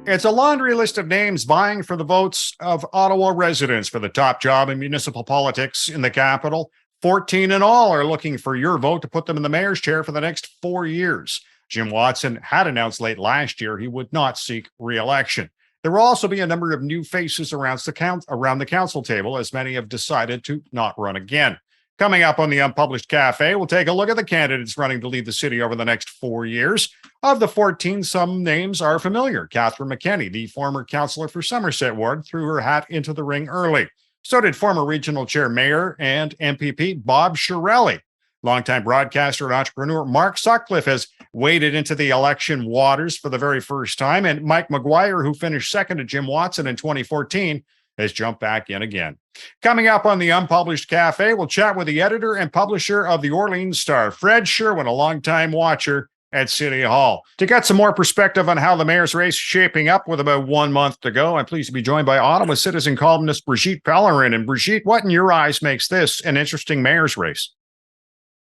It's a laundry list of names vying for the votes of Ottawa residents for the top job in municipal politics in the capital. 14 in all are looking for your vote to put them in the mayor's chair for the next 4 years. Jim Watson had announced late last year he would not seek re-election. There will also be a number of new faces around the council table, as many have decided to not run again. Coming up on the Unpublished Cafe, we'll take a look at the candidates running to lead the city over the next 4 years. Of the 14, some names are familiar. Catherine McKenney, the former councillor for Somerset Ward, threw her hat into the ring early. So did former regional chair mayor and MPP Bob Chiarelli. Longtime broadcaster and entrepreneur Mark Sutcliffe has waded into the election waters for the very first time. And Mike Maguire, who finished second to Jim Watson in 2014, has jumped back in again. Coming up on the Unpublished Cafe, we'll chat with the editor and publisher of the Orleans Star, Fred Sherwin, a longtime watcher at City Hall. To get some more perspective on how the mayor's race is shaping up with about 1 month to go, I'm pleased to be joined by Ottawa citizen columnist Brigitte Pellerin. And Brigitte, what in your eyes makes this an interesting mayor's race?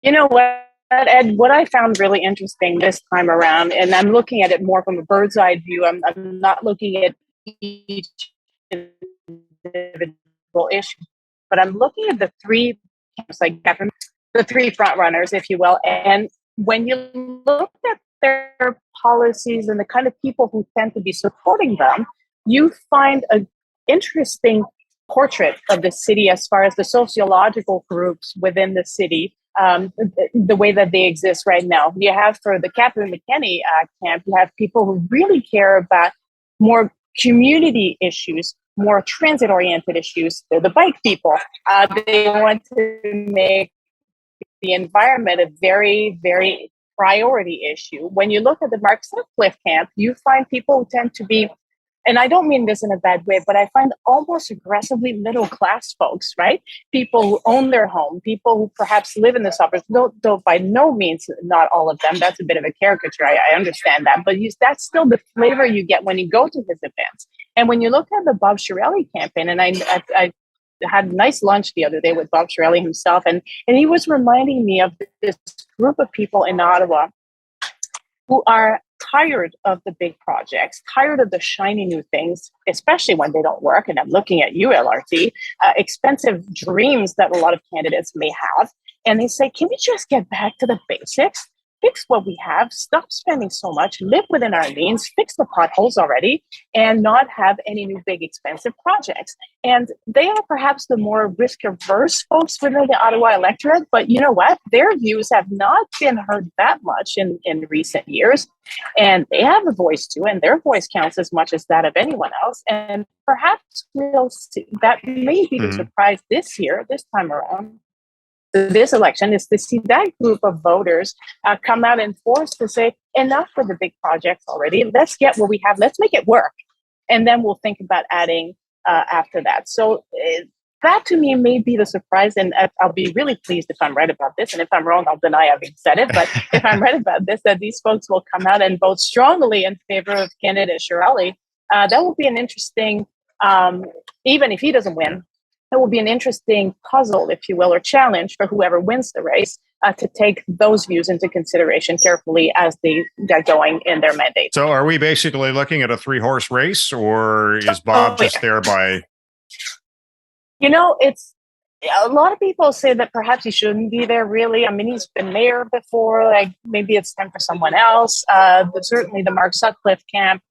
You know what, Ed, what I found really interesting this time around, and I'm looking at it more from a bird's eye view, I'm not looking at each individual issue, but I'm looking at the three, like the three front runners, if you will. And when you look at their policies and the kind of people who tend to be supporting them, you find an interesting portrait of the city as far as the sociological groups within the city, the way that they exist right now. You have, for the Catherine McKenney camp, you have people who really care about more community issues, more transit-oriented issues. They're the bike people. They want to make the environment a very, very priority issue. When you look at the Mark Sutcliffe camp, you find people who tend to be, and I don't mean this in a bad way, but I find almost aggressively middle-class folks, right? People who own their home, people who perhaps live in the suburbs, though by no means not all of them. That's a bit of a caricature. I understand that. But that's still the flavor you get when you go to his events. And when you look at the Bob Chiarelli campaign, and I had a nice lunch the other day with Bob Chiarelli himself, and he was reminding me of this group of people in Ottawa who are tired of the big projects, tired of the shiny new things, especially when they don't work. And I'm looking at you, LRT, expensive dreams that a lot of candidates may have. And they say, can we just get back to the basics? Fix what we have, stop spending so much, live within our means, fix the potholes already, and not have any new big expensive projects. And they are perhaps the more risk-averse folks within the Ottawa electorate, but you know what? Their views have not been heard that much in recent years, and they have a voice too, and their voice counts as much as that of anyone else. And perhaps we'll see, that may be the surprise this time around, this election, is to see that group of voters come out and force to say, enough for the big projects already. Let's get what we have. Let's make it work. And then we'll think about adding after that. So that to me may be the surprise. And I'll be really pleased if I'm right about this. And if I'm wrong, I'll deny having said it. But if I'm right about this, that these folks will come out and vote strongly in favor of candidate Chiarelli. That will be an interesting, even if he doesn't win, it will be an interesting puzzle, if you will, or challenge for whoever wins the race to take those views into consideration carefully as they get going in their mandate. So are we basically looking at a 3-horse race, or is Bob just there by... You know, it's a lot of people say that perhaps he shouldn't be there, really. I mean, he's been mayor before, like maybe it's time for someone else. But certainly the Mark Sutcliffe camp,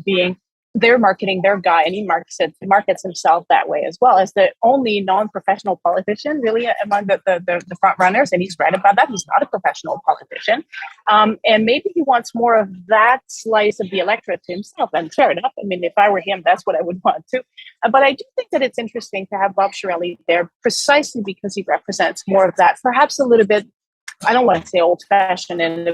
being they're marketing their guy, and he markets himself that way as well, as the only non-professional politician really among the front runners. And he's right about that. He's not a professional politician. And maybe he wants more of that slice of the electorate to himself. And fair enough. I mean, if I were him, that's what I would want too. But I do think that it's interesting to have Bob Chiarelli there precisely because he represents more of that, perhaps a little bit, I don't want to say old-fashioned in a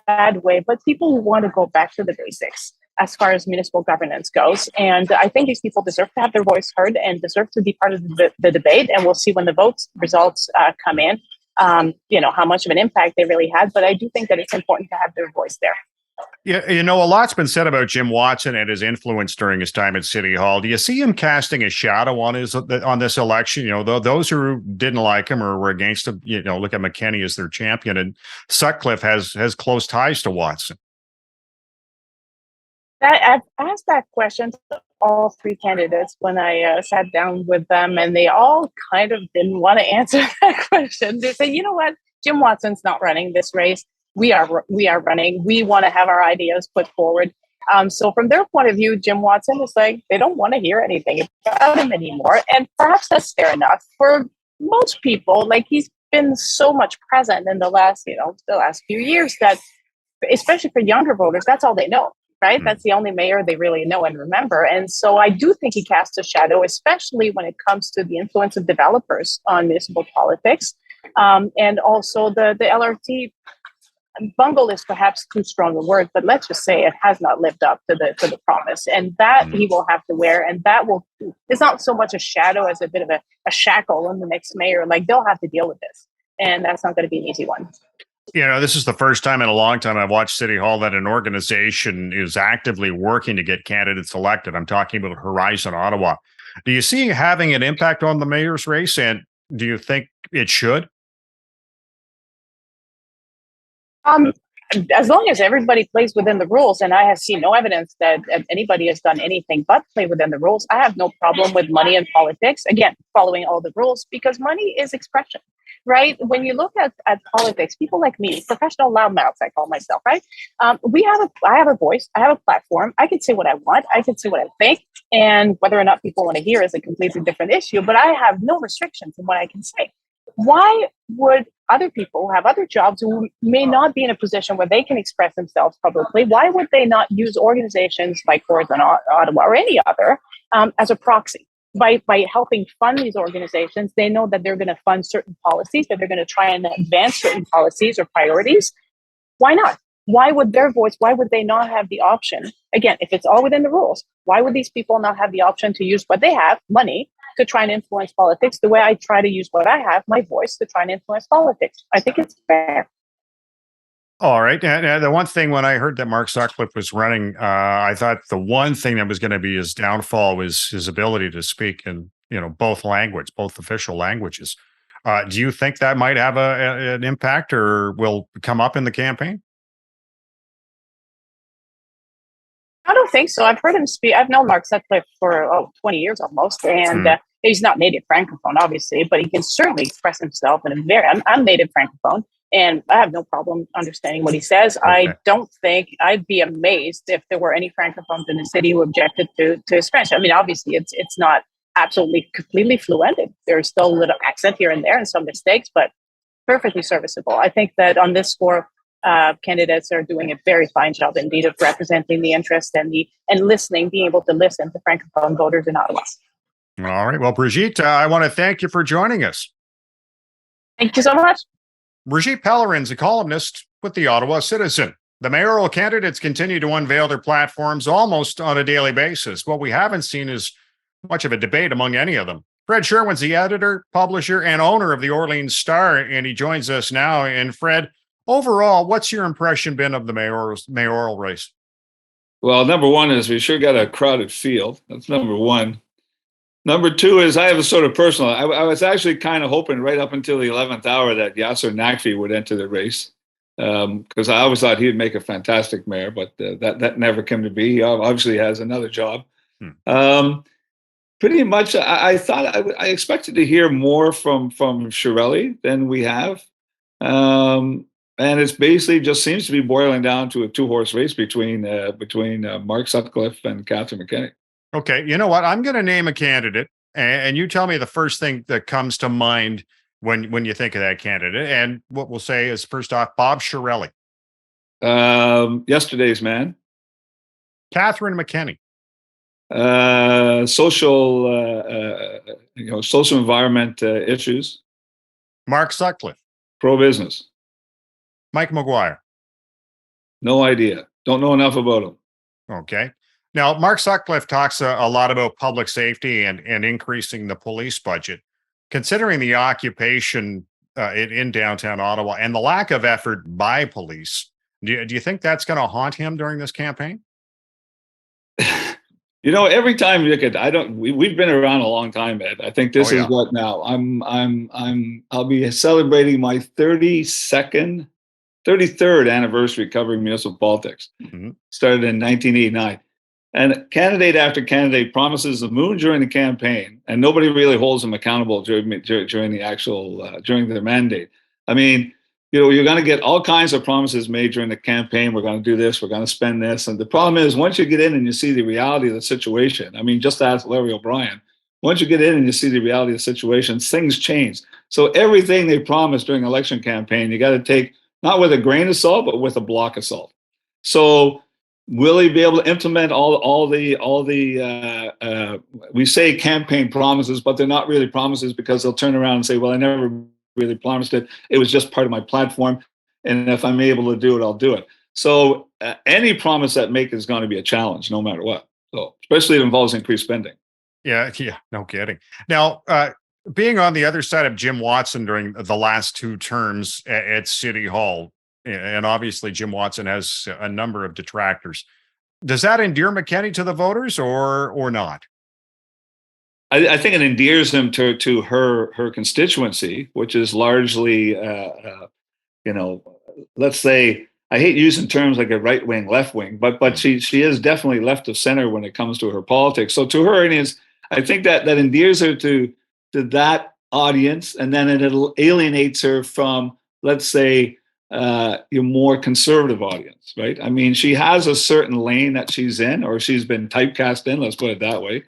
bad way, but people who want to go back to the basics as far as municipal governance goes. And I think these people deserve to have their voice heard and deserve to be part of the debate. And we'll see when the vote results come in, how much of an impact they really had. But I do think that it's important to have their voice there. Yeah, a lot's been said about Jim Watson and his influence during his time at City Hall. Do you see him casting a shadow on this election? Those who didn't like him or were against him, look at McKenney as their champion, and Sutcliffe has close ties to Watson. I've asked that question to all three candidates when I sat down with them, and they all kind of didn't want to answer that question. They said, "You know what? Jim Watson's not running this race. We are running. We want to have our ideas put forward." So from their point of view, Jim Watson is like they don't want to hear anything about him anymore, and perhaps that's fair enough for most people. Like he's been so much present in the last few years that, especially for younger voters, that's all they know, right? Mm. That's the only mayor they really know and remember. And so I do think he casts a shadow, especially when it comes to the influence of developers on municipal politics. And also the LRT bungle is perhaps too strong a word, but let's just say it has not lived up to the promise. And that he will have to wear. And that will, it's not so much a shadow as a bit of a shackle on the next mayor. Like they'll have to deal with this. And that's not going to be an easy one. This is the first time in a long time I've watched City Hall that an organization is actively working to get candidates elected. I'm talking about Horizon Ottawa. Do you see having an impact on the mayor's race, and do you think it should? As long as everybody plays within the rules, and I have seen no evidence that anybody has done anything but play within the rules, I have no problem with money in politics. Again, following all the rules, because money is expression, right? When you look at politics, people like me, professional loudmouths, I call myself, right? I have a voice, I have a platform. I can say what I want, I can say what I think, and whether or not people want to hear is a completely different issue. But I have no restrictions in what I can say. Why would other people have other jobs who may not be in a position where they can express themselves publicly? Why would they not use organizations like Horizon Ottawa or any other as a proxy? By helping fund these organizations, they know that they're going to fund certain policies, that they're going to try and advance certain policies or priorities. Why not? Why would they not have the option? Again, if it's all within the rules, why would these people not have the option to use what they have, money, to try and influence politics the way I try to use what I have, my voice, to try and influence politics? I think it's fair. All right. And the one thing when I heard that Mark Sutcliffe was running, I thought the one thing that was going to be his downfall was his ability to speak in, both official languages. Do you think that might have an impact or will come up in the campaign? I don't think so. I've heard him speak. I've known Mark Sutcliffe for 20 years almost, and he's not native francophone, obviously, but he can certainly express himself in a very. I'm native francophone, and I have no problem understanding what he says. Okay. I don't think I'd be amazed if there were any francophones in the city who objected to Spanish. I mean, obviously, it's not absolutely completely fluent. There's still a little accent here and there and some mistakes, but perfectly serviceable. I think that on this score, candidates are doing a very fine job indeed of representing the interest and listening, being able to listen to francophone voters in Ottawa. All right. Well, Brigitte, I want to thank you for joining us. Thank you so much. Brigitte Pellerin's a columnist with the Ottawa Citizen. The mayoral candidates continue to unveil their platforms almost on a daily basis. What we haven't seen is much of a debate among any of them. Fred Sherwin's the editor, publisher, and owner of the Orleans Star, and he joins us now. And Fred, overall, what's your impression been of the mayoral race? Well, number one is we sure got a crowded field. That's number one. Number two is I have a sort of personal, I was actually kind of hoping right up until the 11th hour that Yasser Naqvi would enter the race, because I always thought he'd make a fantastic mayor, but that never came to be. He obviously has another job. Pretty much, I thought I expected to hear more from Chiarelli than we have. And it's basically just seems to be boiling down to a two-horse race between Mark Sutcliffe and Catherine McKenney. Okay, you know what? I'm going to name a candidate, and you tell me the first thing that comes to mind when you think of that candidate. And what we'll say is, first off, Bob Chiarelli. Yesterday's man. Catherine McKenney. Social environment issues. Mark Sutcliffe. Pro-business. Mike Maguire. No idea. Don't know enough about him. Okay. Now, Mark Sutcliffe talks a lot about public safety and increasing the police budget. Considering the occupation in downtown Ottawa and the lack of effort by police, do you think that's going to haunt him during this campaign? Every time you look at, we've been around a long time, Ed. I think this is what now I'll be celebrating my 33rd anniversary covering municipal politics. Started in 1989. And candidate after candidate promises the moon during the campaign, and nobody really holds them accountable during the actual during their mandate. I mean, you're going to get all kinds of promises made during the campaign. We're going to do this. We're going to spend this. And the problem is, once you get in and you see the reality of the situation, I mean, just ask Larry O'Brien. Once you get in and you see the reality of the situation, things change. So everything they promised during election campaign, you got to take not with a grain of salt, but with a block of salt. So will he be able to implement all the we say campaign promises, but they're not really promises, because they'll turn around and say, well, I never really promised it. It was just part of my platform. And if I'm able to do it, I'll do it. So any promise that make is going to be a challenge, no matter what. So especially if it involves increased spending. Yeah, no kidding. Now, being on the other side of Jim Watson during the last two terms at City Hall, and obviously Jim Watson has a number of detractors, does that endear McKenney to the voters or not? I think it endears him to her constituency, which is largely, let's say, I hate using terms like a right wing, left wing, but she is definitely left of center when it comes to her politics. So to her, it is, I think that endears her to that audience, and then it alienates her from, let's say, your more conservative audience, right? I mean, she has a certain lane that she's in, or she's been typecast in, let's put it that way.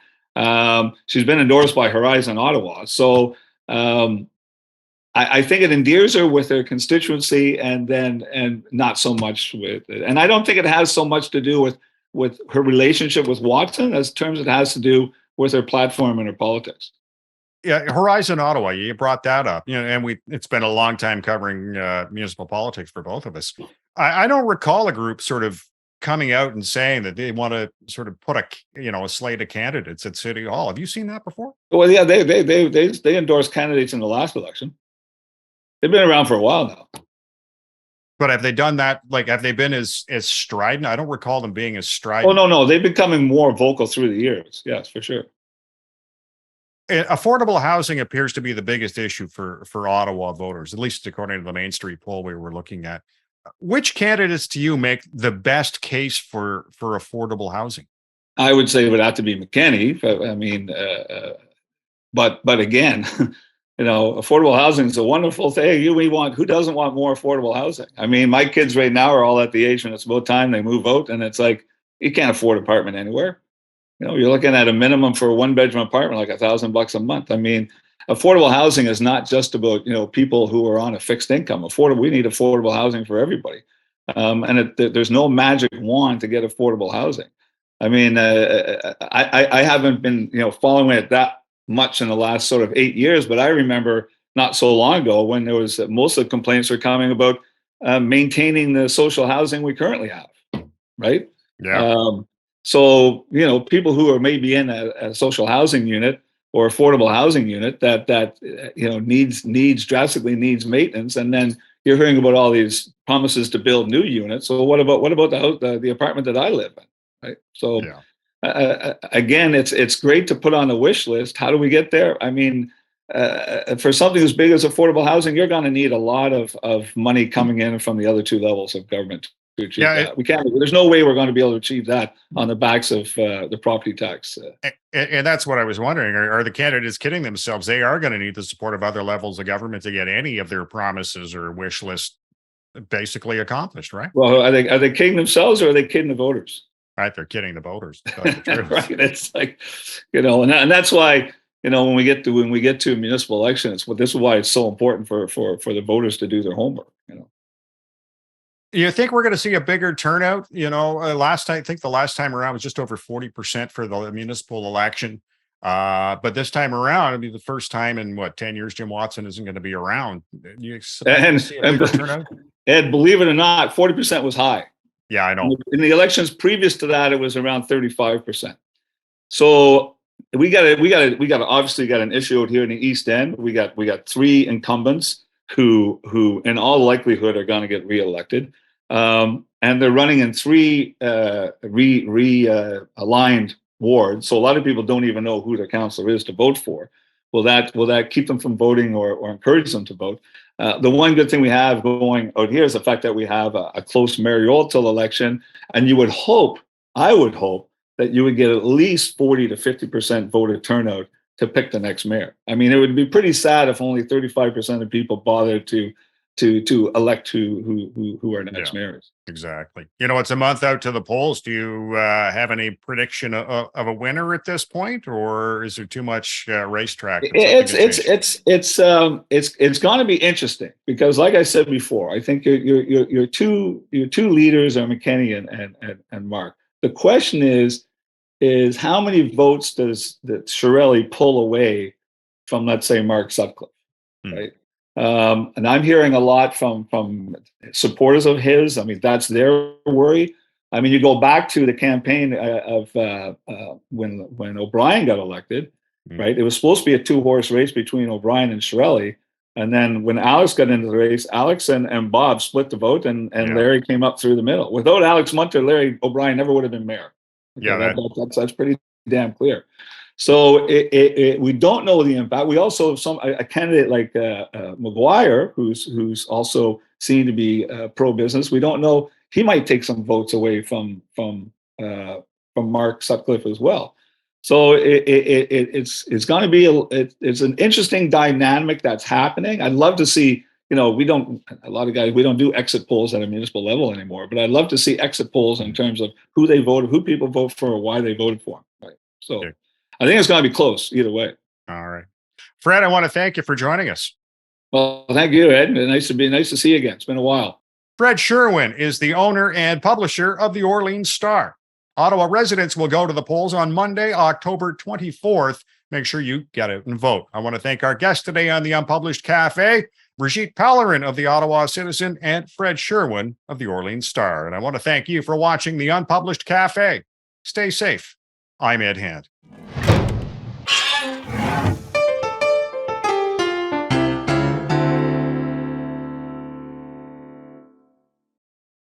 She's been endorsed by Horizon Ottawa. So I think it endears her with her constituency, and not so much with it. And I don't think it has so much to do with her relationship with Watson as terms it has to do with her platform and her politics. Yeah, Horizon Ottawa, you brought that up, and it's been a long time covering municipal politics for both of us. I don't recall a group sort of coming out and saying that they want to sort of put a slate of candidates at City Hall. Have you seen that before? Well, yeah, they endorsed candidates in the last election. They've been around for a while now. But have they done that? Like, have they been as strident? I don't recall them being as strident. Oh, no, they've becoming more vocal through the years. Yes, for sure. Affordable housing appears to be the biggest issue for Ottawa voters, at least according to the Mainstreeet poll we were looking at. Which candidates do you make the best case for affordable housing? I would say it would have to be McKenney. I mean, but again, affordable housing is a wonderful thing. Who doesn't want more affordable housing? I mean, my kids right now are all at the age when it's about time they move out, and it's like, you can't afford an apartment anywhere. You're looking at a minimum for a one-bedroom apartment, like $1,000 a month. I mean, affordable housing is not just about, people who are on a fixed income. We need affordable housing for everybody. And there's no magic wand to get affordable housing. I mean, I haven't been, following it that much in the last sort of 8 years, but I remember not so long ago when there was most of the complaints were coming about maintaining the social housing we currently have, right? Yeah. So, people who are maybe in a social housing unit or affordable housing unit that drastically needs maintenance, and then you're hearing about all these promises to build new units. So what about the apartment that I live in, right? So again, it's great to put on a wish list. How do we get there? I mean, for something as big as affordable housing, you're going to need a lot of money coming in from the other two levels of government to achieve that. We can't. There's no way we're going to be able to achieve that on the backs of the property tax. And that's what I was wondering. Are the candidates kidding themselves? They are going to need the support of other levels of government to get any of their promises or wish list basically accomplished, right? Well, are they kidding themselves, or are they kidding the voters? Right, they're kidding the voters. That's the truth. Right. It's like, and that's why, when we get to a municipal election, this is why it's so important for the voters to do their homework. You think we're going to see a bigger turnout? I think the last time around was just over 40% for the municipal election. But this time around, it'll be the first time in 10 years Jim Watson isn't going to be around. You expect to see a bigger turnout? Ed, believe it or not, 40% was high. Yeah, I know. In the elections previous to that, it was around 35%. So we got obviously got an issue out here in the East End. We got three incumbents who in all likelihood are going to get reelected. And they're running in three aligned wards. So a lot of people don't even know who their councillor is to vote for. Will that keep them from voting or encourage them to vote? The one good thing we have going out here is the fact that we have a close mayoral till election. And I would hope that you would get at least 40 to 50% voter turnout to pick the next mayor. I mean, it would be pretty sad if only 35% of people bothered to elect who our next mayor is. Exactly. You know, it's a month out to the polls. Do you have any prediction of a winner at this point, or is there too much racetrack? It's going to be interesting because, like I said before, I think your two leaders are McKenney and Mark. The question is how many votes does Chiarelli pull away from, let's say, Mark Sutcliffe, right? And I'm hearing a lot from supporters of his. I mean, that's their worry. I mean, you go back to the campaign of when O'Brien got elected, right? It was supposed to be a 2-horse race between O'Brien and Chiarelli. And then when Alex got into the race, Alex and Bob split the vote, and Larry came up through the middle. Without Alex Munter, Larry O'Brien never would have been mayor. Okay, that's pretty damn clear. So we don't know the impact. We also have a candidate like Maguire, who's also seen to be pro-business. We don't know, he might take some votes away from Mark Sutcliffe as well. So it's going to be it's an interesting dynamic that's happening. I'd love to see. You know, we don't do exit polls at a municipal level anymore, but I'd love to see exit polls in terms of who they voted, who people vote for, or why they voted for them. Right. So I think it's going to be close either way. All right. Fred, I want to thank you for joining us. Well, thank you, Ed. Nice to see you again. It's been a while. Fred Sherwin is the owner and publisher of the Orleans Star. Ottawa residents will go to the polls on Monday, October 24th. Make sure you get out and vote. I want to thank our guests today on the Unpublished Cafe, Brigitte Pellerin of the Ottawa Citizen and Fred Sherwin of the Orleans Star. And I want to thank you for watching the Unpublished Cafe. Stay safe. I'm Ed Hand.